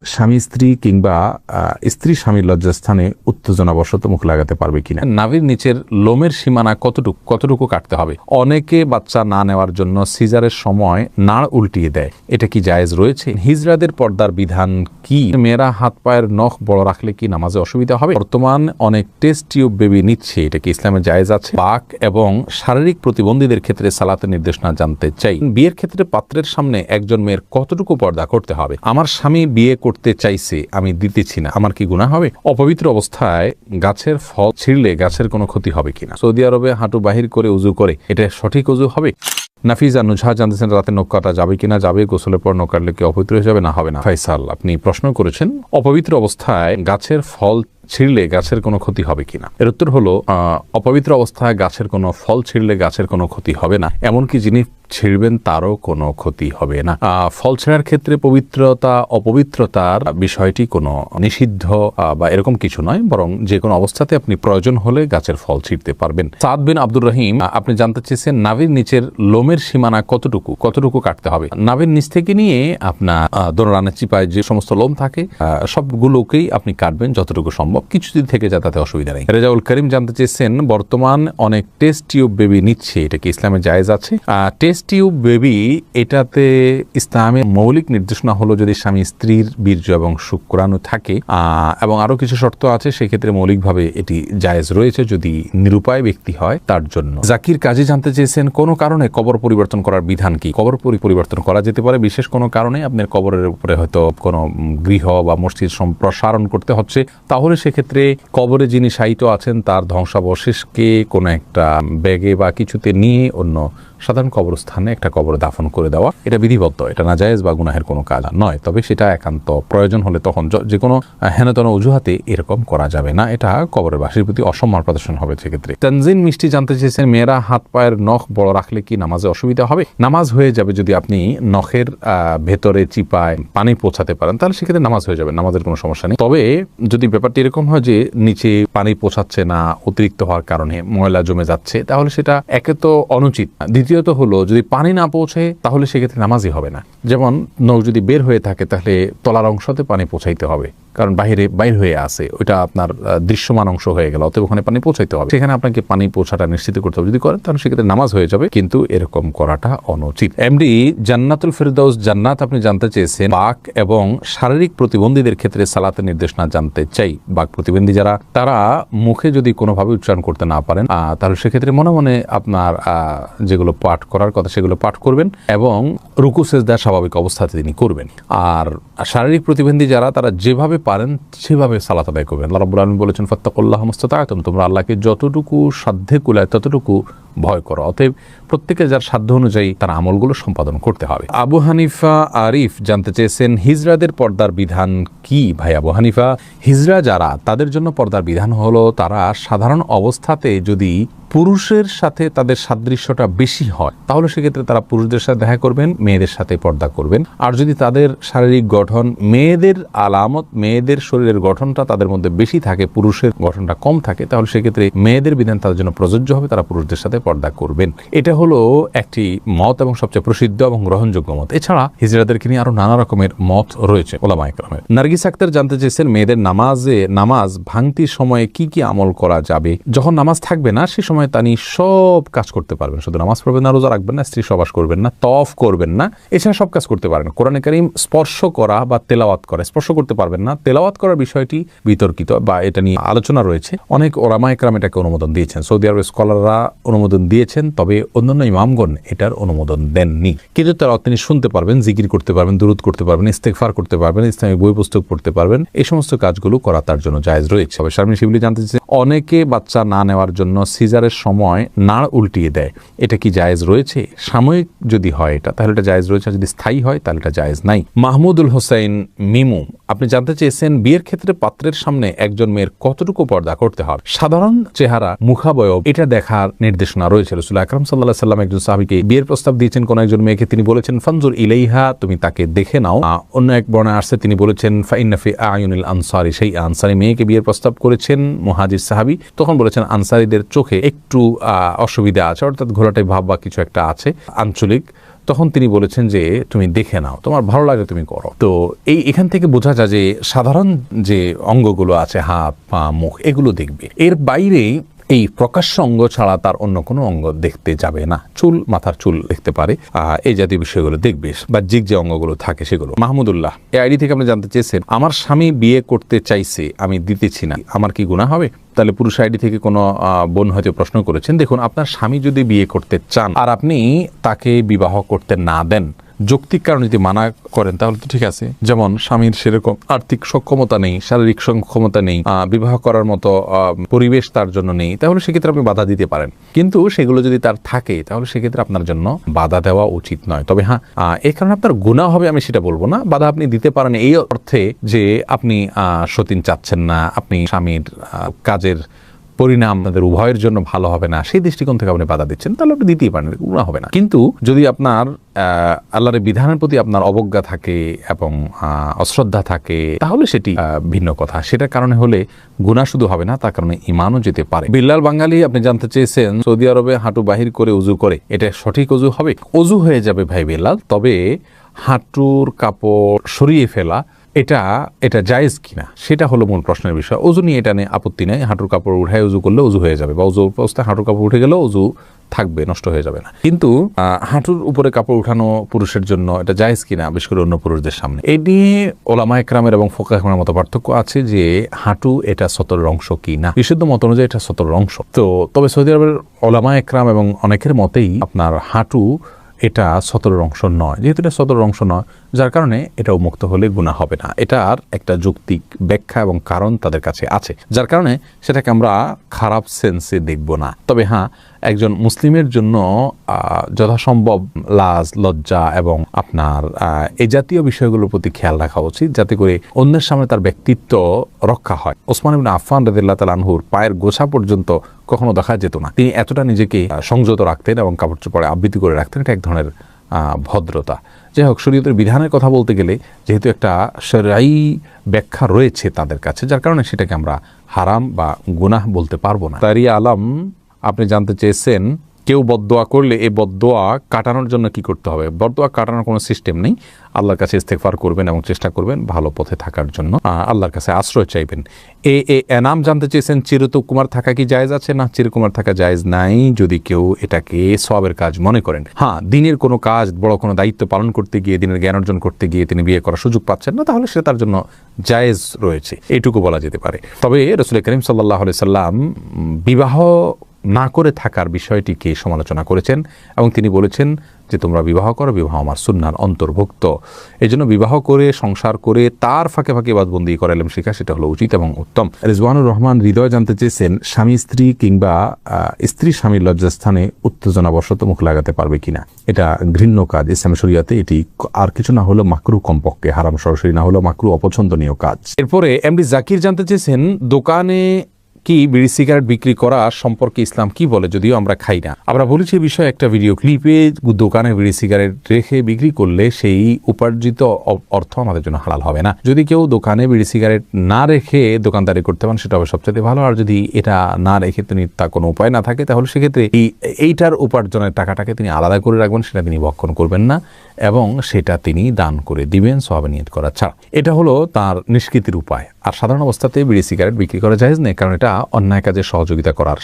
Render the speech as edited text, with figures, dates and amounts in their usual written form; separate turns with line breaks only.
স্বামী স্ত্রী কিংবা স্ত্রী স্বামীর লজ্জাস্থানে উত্তেজনাবশত মুখ লাগাতে পারবে কিনা, নাভির নিচের লোমের সীমানা কতটুকু কাটতে হবে। অনেকে বাচ্চা না নেওয়ার জন্য সিজারের সময় নাড় উল্টিয়ে দেয়, এটা কি জায়েজ রয়েছে? হিজড়াদের পর্দার বিধান কি? মেয়েরা হাত পায়ের নখ বড় রাখলে কি নামাজে অসুবিধা হবে? বর্তমান অনেক টেস্ট টিউব বেবি নিচ্ছে, এটা কি ইসলামে জায়েজ আছে? পাক এবং শারীরিক প্রতিবন্ধীদের ক্ষেত্রে সালাতের নির্দেশনা জানতে চাই। বিয়ের ক্ষেত্রে পাত্রের সামনে একজন মেয়ের কতটুকু পর্দা করতে হবে? আমার স্বামী বিয়ে করতে চাইছে, আমি দিতেছি না, আমার কি গুনাহ হবে? অপবিত্র অবস্থায় গাছের ফল ছিঁড়লে গাছের কোনো ক্ষতি হবে কিনা? সৌদি আরবে হাঁটু বাহির করে উজু করে, এটা সঠিক উজু হবে? নাফিজা নুজহা জানতেছেন রাতে নখ কাটা যাবে কিনা, যাবে। গোসলের পর নখ কাটলে কি অপবিত্র হয়ে যাবে? না, হবে না। ফাইসাল, আপনি প্রশ্ন করেছেন অপবিত্র অবস্থায় গাছের ফল ছিঁড়লে গাছের কোনো ক্ষতি হবে কিনা। এর উত্তর হলো অপবিত্র অবস্থায় গাছের কোনো ফল ছিঁড়লে গাছের কোনো ক্ষতি হবে না, এমনকি যিনি ছিঁড়বেন তারও কোনো ক্ষতি হবে না। ফল ছেঁড়ার ক্ষেত্রে পবিত্রতা অপবিত্রতার বিষয়টি কোনো নিষিদ্ধ বা এরকম কিছু নয়, বরং যে কোনো অবস্থাতে আপনি প্রয়োজন হলে গাছের ফল ছিঁড়তে পারবেন। সাদ বিন আব্দুর রহিম, আপনি জানতে চেয়েছেন নাভির নিচের লোমের সীমানা কতটুকু কাটতে হবে। নাভির নিচ থেকে নিয়ে আপনার দোনরানের চিপায় যে সমস্ত লোম থাকে সবগুলোকেই আপনি কাটবেন যতটুকু সম্ভব, কিছু যদি থেকে যায় তাতে অসুবিধা নেই। রেজাউল করিম জানতে চেয়েছেন বর্তমান অনেক টেস্ট টিউব বেবি নিচ্ছে, এটা কি ইসলামে জায়েজ আছে? টেস্ট টিউব বেবি, এটাতে ইসলামের মৌলিক নির্দেশনা হলো যদি স্বামী স্ত্রীর বীর্য এবং শুক্রাণু থাকে এবং আরো কিছু শর্ত আছে, সেক্ষেত্রে মৌলিকভাবে এটি জায়েজ রয়েছে যদি নিরুপায় ব্যক্তি হয় তার জন্য। জাকির কাজী জানতে চেয়েছেন কোনো কারণে কবর পরিবর্তন করার বিধান কি? কবর পরিবর্তন করা যেতে পারে বিশেষ কোনো কারণে, আপনার কবরের উপরে হয়তো কোনো গৃহ বা মসজিদ সম্প্রসারণ করতে হচ্ছে, তাহলে সেক্ষেত্রে কবরে যিনি শায়িত আছেন তার ধ্বংসাবশেষকে কোনো একটা ব্যাগে বা কিছুতে নিয়ে অন্য সাধারণ কবরস্থানে একটা কবরে দাফন করে দেওয়া, এটা বিধিবদ্ধ, এটা নাজায়েজ বা গুনাহের কোনো কাজ নয়। তবে সেটা একান্ত প্রয়োজন হলে তখন যে কোনো হেনতন অজুহাতে এরকম করা যাবে না, এটা কবরের বাসীর প্রতি অসম্মান প্রদর্শন হবে সেক্ষেত্রে। তানজিন মিষ্টি জানতে চেয়েছেন মেয়েরা হাত পায়ের নখ বড় রাখলে কি নামাজে অসুবিধা হবে? নামাজ হয়ে যাবে যদি আপনি নখের ভেতরে চিপায় পানি পৌঁছাতে পারেন, তাহলে সেক্ষেত্রে নামাজ হয়ে যাবে, নামাজের কোনো সমস্যা নেই। তবে যদি ব্যাপারটি এরকম হয় যে নিচে পানি পৌঁছাচ্ছে না, অতিরিক্ত হওয়ার কারণে ময়লা জমে যাচ্ছে, তাহলে সেটা একে তো অনুচিত, দ্বিতীয়ত হলো যদি পানি না পৌঁছে তাহলে সেক্ষেত্রে নামাজই হবে না। যেমন নখ যদি বের হয়ে থাকে তাহলে তলার অংশতে পানি পৌঁছাইতে হবে, কারণ বাইর হয়ে আসে, ওইটা আপনার দৃশ্যমান অংশ হয়ে গেল, অতএব ওখানে পানি পৌঁছাইতে হবে, সেখানে আপনাকে পানি পৌঁছাটা নিশ্চিত করতে হবে। যদি করেন তাহলে সেক্ষেত্রে নামাজ হয়ে যাবে, কিন্তু এরকম করাটা অনুচিত। এমডি জান্নাতুল ফেরদাউস জান্নাত, আপনি জানতে চেয়েছেন বাক এবং শারীরিক প্রতিবন্ধীদের ক্ষেত্রে সালাতের নির্দেশনা জানতে চাই। বাক প্রতিবন্ধী যারা, তারা মুখে যদি কোনোভাবে উচ্চারণ করতে না পারেন তাহলে সেক্ষেত্রে মনে মনে আপনার যেগুলো পাঠ করার কথা সেগুলো পাঠ করবেন এবং রুকু সেজদা স্বাভাবিক অবস্থাতে তিনি করবেন। আর শারীরিক প্রতিবন্ধী যারা, তারা যেভাবে পারেন সেভাবে সালাত আদায় করবেন। আল্লাহ রাব্বুল আলামিন বলেছেন ফাত্তাকুল্লাহ মাসতাতা'তুম, তোমরা আল্লাহকে যতটুকু সাধ্যে কুলায় ততটুকু ভয় করো। অতএব প্রত্যেকে যার সাধ্য অনুযায়ী তার আমলগুলো সম্পাদন করতে হবে। আবু হানিফা আরিফ জানতে চেয়েছেন হিজড়াদের পর্দার বিধান কি? ভাই আবু হানিফা, হিজড়া যারা, তাদের জন্য পর্দার বিধান হলো তারা সাধারণ অবস্থাতে যদি পুরুষের সাথে তাদের সাদৃশ্যটা বেশি হয় তাহলে সেক্ষেত্রে তারা পুরুষদের সাথে দেখা করবেন, মেয়েদের সাথে পর্দা করবেন। আর যদি তাদের শারীরিক গঠন মেয়েদের আলামত, মেয়েদের শরীরের গঠনটা তাদের মধ্যে বেশি থাকে, পুরুষের গঠনটা কম থাকে, তাহলে সেক্ষেত্রে মেয়েদের বিধান তাদের জন্য প্রযোজ্য হবে, তারা পুরুষদের সাথে পর্দা করবেন। এটা হলো একটি মত এবং সবচেয়ে প্রসিদ্ধ এবং গ্রহণযোগ্য মত। এছাড়া হিজড়াদেরকে নিয়ে আরো নানা রকমের মত রয়েছে ওলামায়ে কেরামের। নার্গিস আক্তার জানতে চেয়েছেন মেয়েদের নামাজ ভাঙতির সময়ে কি কি আমল করা যাবে? যখন নামাজ থাকবে না সে সময় তিনি সব কাজ করতে পারবেন, শুধু নামাজ পড়বেন না, রোজা রাখবেন না, স্ত্রী সহবাস করবেন না, তওয়াফ করবেন না, এছাড়া সব কাজ করতে পারেন। কোরআনে কারীম স্পর্শ করা বা তেলাওয়াত করা, স্পর্শ করতে পারবেন না, তেলাওয়াত করার বিষয়টি বিতর্কিত বা এটা নিয়ে আলোচনা রয়েছে, অনেক ওলামায়ে কেরাম এটাকে অনুমোদন দিয়েছেন, সৌদি আরবের স্কলাররা অনুমোদন দিয়েছেন, তবে অন্যান্য ইমামগণ এটার অনুমোদন দেননি। কিন্তু তারা তিনি শুনতে পারবেন, জিকির করতে পারবেন, দুরূদ করতে পারবেন, ইস্তেগফার করতে পারবেন, ইসলামিক বই পুস্তক পড়তে পারবেন, এই সমস্ত কাজগুলো করা তার জন্য জায়েজ রয়েছে। তবে শারমিন শিবলি জানতে চেয়েছেন অনেকে বাচ্চা না নেওয়ার জন্য সিজারের সময় নাড় উল্টিয়ে দেয়, এটা কি জায়েজ রয়েছে? সাময়িক যদি হয় এটা তাহলে এটা জায়েজ রয়েছে, যদি স্থায়ী হয় তাহলে এটা জায়েজ নাই। মাহমুদুল হোসেন মিমু, আপনি জানতে চেয়েছেন বিয়ের ক্ষেত্রে পাত্রের সামনে একজন মেয়ের কতটুকু পর্দা করতে হবে? সাধারণ চেহারা, মুখাবয়ব, এটা দেখার নির্দেশনা রয়েছে। রাসূলুল্লাহ আকরাম সাল্লাল্লাহু আলাইহি ওয়াসাল্লাম একজন সাহাবীকে বিয়ের প্রস্তাব দিয়েছেন কোন একজন মেয়েকে, তিনি বলেছেন ফানজুর ইলাইহা, তুমি তাকে দেখে নাও। অন্য এক বর্ণনায় আসছে তিনি বলেছেন ফাইন্না ফি আয়ুনিল আনসারি, সেই আনসারী মেয়েকে বিয়ের প্রস্তাব করেছেন মুহাজির সাহাবী, তখন বলেছেন আনসারীদের চোখে একটু অসুবিধা আছে, অর্থাৎ ঘোলাটে ভাব বা কিছু একটা আছে আঞ্চলিক, তখন তিনি বলেছেন যে তুমি দেখে নাও, তোমার ভালো লাগে তুমি করো। তো এখান থেকে বোঝা যায় যে সাধারণ যে অঙ্গগুলো আছে, হাত পা মুখ, এগুলো দেখবে। এর বাইরে এই প্রকাশ্য অঙ্গ ছাড়া তার অন্য কোনো অঙ্গ দেখতে যাবে না। চুল, মাথার চুল দেখতে পারে, এই জাতীয় বিষয়গুলো দেখবে, বাহ্যিক যে অঙ্গগুলো থাকে সেগুলো। মাহমুদুল্লাহ এই আইডি থেকে আপনি জানতে চেয়েছেন, আমার স্বামী বিয়ে করতে চাইছে, আমি দিতেছি না, আমার কি গুনাহ হবে? তাহলে পুরুষ আইডি থেকে কোনো বোন হয়তো প্রশ্ন করেছেন। দেখুন, আপনার স্বামী যদি বিয়ে করতে চান আর আপনি তাকে বিবাহ করতে না দেন, যৌক্তিক কারণে যদি মানা করেন তাহলে তো ঠিক আছে। যেমন স্বামীর সেরকম আর্থিক সক্ষমতা নেই, শারীরিক সক্ষমতা নেই, বিবাহ করার মতো পরিবেশ তার জন্য নেই, তাহলে সেক্ষেত্রে আপনি বাধা দিতে পারেন। কিন্তু সেগুলো যদি তার থাকে তাহলে সেক্ষেত্রে আপনার জন্য বাধা দেওয়া উচিত নয়। তবে হ্যাঁ, এই কারণে আপনার গুনাহ হবে আমি সেটা বলবো না। বাধা আপনি দিতে পারেন এই অর্থে যে আপনি সতীন চাচ্ছেন না, আপনি স্বামীর কাজের পরিণাম আপনাদের উভয়ের জন্য ভালো হবে না, সেই দৃষ্টিকোণ থেকে আপনি বাধা দিচ্ছেন, তাহলে আপনি দিতেই পারেন, গুনাহ হবে না। কিন্তু যদি আপনার আল্লাহর বিধানের প্রতি আপনার অবজ্ঞা থাকে এবং অশ্রদ্ধা থাকে, তাহলে সেটি ভিন্ন কথা। সেটার কারণে হলে গুনাহ শুধু হবে না, তার কারণে ঈমানও যেতে পারে। বিল্লাল বাঙালি আপনি জানতে চেয়েছেন, সৌদি আরবে হাঁটু বাহির করে উজু করে, এটা সঠিক অজু হবে? অজু হয়ে যাবে ভাই বিল্লাল, তবে হাঁটুর কাপড় সরিয়ে ফেলা এটা জায়েজ কিনা সেটা হলো মূল প্রশ্নের বিষয়। অজু নিয়ে এটা নিয়ে আপত্তি নেই, হাঁটুর কাপড় উঠায় অজু করলে অজু হয়ে যাবে, বা অজু অবস্থায় হাঁটুর কাপড় উঠে গেলেও অজু থাকবে, নষ্ট হয়ে যাবে না। কিন্তু হাঁটুর উপরে কাপড় উঠানো পুরুষের জন্য এটা জায়েজ কিনা, বিশেষ করে অন্য পুরুষদের সামনে, এই নিয়ে ওলামা একরামের এবং ফোকা একরামের মতো পার্থক্য আছে যে হাঁটু এটা সতরের অংশ কি না। বিশুদ্ধ মত অনুযায়ী এটা সতরের অংশ। তো তবে সৌদি আরবের ওলামা একরাম এবং অনেকের মতেই আপনার হাঁটু এটা সতরের অংশ নয়। যেহেতু এটা সতরের অংশ নয়, যার কারণে এটা উন্মুক্ত হলে গুনাহ হবে না। এটার একটা যৌক্তিক ব্যাখ্যা এবং কারণ তাদের কাছে আছে, যার কারণে সেটাকে আমরা খারাপ সেন্সে দেখব না। তবে হ্যাঁ, একজন মুসলিমের জন্য যথাসম্ভব লাজ, লজ্জা এবং আপনার এই জাতীয় বিষয়গুলোর প্রতি খেয়াল রাখা উচিত, যাতে করে অন্যের সামনে তার ব্যক্তিত্ব রক্ষা হয়। ওসমান ইবনে আফফান রাদিয়াল্লাহু তাআলা আনহুর পায়ের গোছা পর্যন্ত কখনো দেখা যেত না। তিনি এতটা নিজেকে সংযত রাখতেন এবং কাপড় চোপড়ে আবৃত্তি করে রাখতেন। এটা এক ধরনের ভদ্রতা। যাই হোক, শরীয়তের বিধানের কথা বলতে গেলে যেহেতু একটা শরঈ ব্যাখ্যা রয়েছে তাদের কাছে, যার কারণে সেটাকে আমরা হারাম বা গুনাহ বলতে পারবো না। তারিয়া আলম আপনি জানতে চেয়েছেন, কেউ বদদোয়া করলে এই বদদোয়া কাটানোর জন্য কি করতে হবে? বদদোয়া কাটানোর কোনো সিস্টেম নেই। আল্লাহর কাছে ইস্তেগফার করবেন এবং চেষ্টা করবেন ভালো পথে থাকার জন্য, আল্লাহর কাছে আশ্রয় চাইবেন। এনাম জানতে চেয়েছেন, চিরকুমার থাকা কি জায়েজ আছে? না, চিরকুমার থাকা জায়েজ নাই, যদি কেউ এটাকে সওয়াবের কাজ মনে করেন। হ্যাঁ, দিনের কোনো কাজ, বড় কোনো দায়িত্ব পালন করতে গিয়ে, দিনের জ্ঞান অর্জন করতে গিয়ে তিনি বিয়ে করার সুযোগ পাচ্ছেন না, তাহলে সেটা তার জন্য জায়েজ রয়েছে, এইটুকু বলা যেতে পারে। তবে রাসূল করিম সাল্লাল্লাহু আলাইহি সাল্লাম বিবাহ না করে থাকার বিষয়টিকে সমালোচনা করেছেন এবং তিনি বলেছেন যে তোমরা বিবাহ করো, বিবাহ আমার সুন্নাহর অন্তর্ভুক্ত। এই জন্য বিবাহ করে, সংসার করে, তার ফাঁকে ফাঁকে ইবাদতবন্দি করা, ইলম শেখা, সেটা হলো উচিত এবং উত্তম। রিজওয়ানুর রহমান হৃদয় জানতে চেয়েছেন, স্বামী স্ত্রী কিংবা স্ত্রী স্বামীর লজ্জাস্থানে উত্তেজনাবশত মুখ লাগাতে পারবে কিনা? এটা ঘৃণ্য কাজ ইসলামী শরীয়তে। এটি আর কিছু না হলেও মাকরু, কমপক্ষে হারাম সরাসরি না হলেও মাকরু, অপছন্দনীয় কাজ। এরপরে এমডি জাকির জানতে চেয়েছেন, দোকানে কি বিড়ি সিগারেট বিক্রি করা সম্পর্কে ইসলাম কি বলে? যদিও আমরা খাই না, আমরা বলেছি এই বিষয়ে একটা ভিডিও ক্লিপে। দোকানে বিড়ি সিগারেট রেখে বিক্রি করলে সেই উপার্জিত অর্থ আমাদের জন্য হালাল হবে না। যদি কেউ দোকানে বিড়ি সিগারেট না রেখে দোকানদারি করতে পারেন সেটা হবে সবচেয়ে ভালো। আর যদি এটা না রেখে তিনি তার কোনো উপায় না থাকে, তাহলে সেক্ষেত্রে এইটার উপার্জনের টাকাটাকে তিনি আলাদা করে রাখবেন, সেটা তিনি ভক্ষণ করবেন না এবং সেটা তিনি দান করে দিবেন সওয়াবে নিয়ত করা ছাড়া। এটা হলো তার নিষ্কৃতির উপায়। আর সাধারণ অবস্থাতে বিড়ি সিগারেট বিক্রি করা জায়েজ নেই, কারণ এটা অন্যায় কাজে সহযোগিতা করার